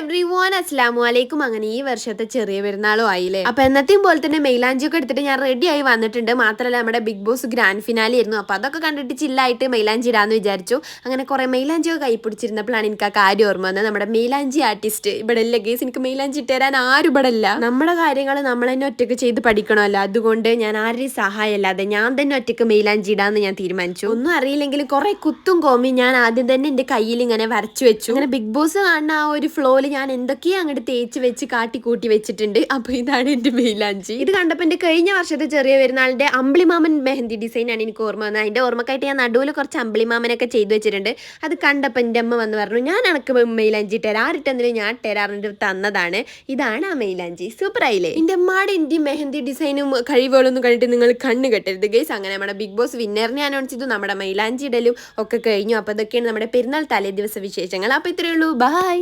Everyone, അസ്സലാമു അലൈക്കും. അങ്ങനെ ഈ വർഷത്തെ ചെറിയ പെരുന്നാളും ആയില്ലേ. അപ്പൊ എന്നത്തെയും പോലെ തന്നെ മൈലാഞ്ചിയൊക്കെ എടുത്തിട്ട് ഞാൻ റെഡി ആയി വന്നിട്ടുണ്ട്. മാത്രമല്ല നമ്മുടെ ബിഗ് ബോസ് ഗ്രാൻഡ് ഫിനാലി ആയിരുന്നു. അപ്പൊ അതൊക്കെ കണ്ടിട്ട് ചില്ലായിട്ട് മൈലാഞ്ചി ഇടാന്ന് വിചാരിച്ചു. അങ്ങനെ കുറെ മൈലാഞ്ചിയൊക്കെ കൈ പിടിച്ചിരുന്നപ്പോഴാണ് എനിക്ക് ആ കാര്യം ഓർമ്മ വന്നത്. നമ്മുടെ മൈലാഞ്ചി ആർട്ടിസ്റ്റ് ഇവിടെ ഇല്ല ഗേസ്. എനിക്ക് മൈലാഞ്ചി ഇട്ടുതരാൻ ആരും ഇവിടെ ഇല്ല. നമ്മുടെ കാര്യങ്ങൾ നമ്മൾ തന്നെ ഒറ്റയ്ക്ക് ചെയ്ത് പഠിക്കണമല്ലോ. അതുകൊണ്ട് ഞാൻ ആരുടെയും സഹായം അല്ലാതെ ഞാൻ തന്നെ ഒറ്റയ്ക്ക് മൈലാഞ്ചി ഇടാന്ന് ഞാൻ തീരുമാനിച്ചു. ഒന്നും അറിയില്ലെങ്കിലും കുറെ കുത്തും കോമി ഞാൻ ആദ്യം തന്നെ എന്റെ കയ്യിൽ ഇങ്ങനെ വരച്ചു വെച്ചു. അങ്ങനെ ബിഗ് ബോസ് കാണുന്ന ആ ഒരു ഫ്ലോയിൽ ഞാൻ എന്തൊക്കെയോ അങ്ങോട്ട് തേച്ച് വെച്ച് കാട്ടി വെച്ചിട്ടുണ്ട്. അപ്പൊ ഇതാണ് എന്റെ മൈലാഞ്ചി. ഇത് കണ്ടപ്പോൾ എന്റെ കഴിഞ്ഞ വർഷത്തെ ചെറിയ പെരുന്നാളിന്റെ അമ്പിളിമാമൻ മെഹന്തി ഡിസൈൻ ആണ് എനിക്ക് ഓർമ്മ വന്നത്. അതിന്റെ ഓർമ്മക്കായിട്ട് ഞാൻ നടുവിൽ കുറച്ച് അമ്പിളിമാമനൊക്കെ ചെയ്തു വെച്ചിട്ടുണ്ട്. അത് കണ്ടപ്പോൾ എൻ്റെ അമ്മ വന്ന് പറഞ്ഞു, ഞാൻ എനക്ക് മൈലാഞ്ചി ഇട്ടേരാ, ആരിട്ടെന്തിനും ഞാൻ ഇട്ടേരാറിട്ട് തന്നതാണ്. ഇതാണ് ആ മൈലാഞ്ചി. സൂപ്പർ ആയില്ലേ. എൻ്റെ അമ്മയുടെ എൻ്റെ മെഹന്തി ഡിസൈനും കഴിവുകളൊന്നും കണ്ടിട്ട് നിങ്ങൾ കണ്ണ് കെട്ടരുത് ഗൈസ്. അങ്ങനെ നമ്മുടെ ബിഗ് ബോസ് വിന്നറിനെ അനൗൺസ് ചെയ്തു. നമ്മുടെ മൈലാഞ്ചി ഇടലും ഒക്കെ കഴിഞ്ഞു. അപ്പോൾ ഇതൊക്കെയാണ് നമ്മുടെ പെരുന്നാൾ തലേ ദിവസ വിശേഷങ്ങൾ. അപ്പോൾ ഇത്രയേ ഉള്ളൂ. ബൈ.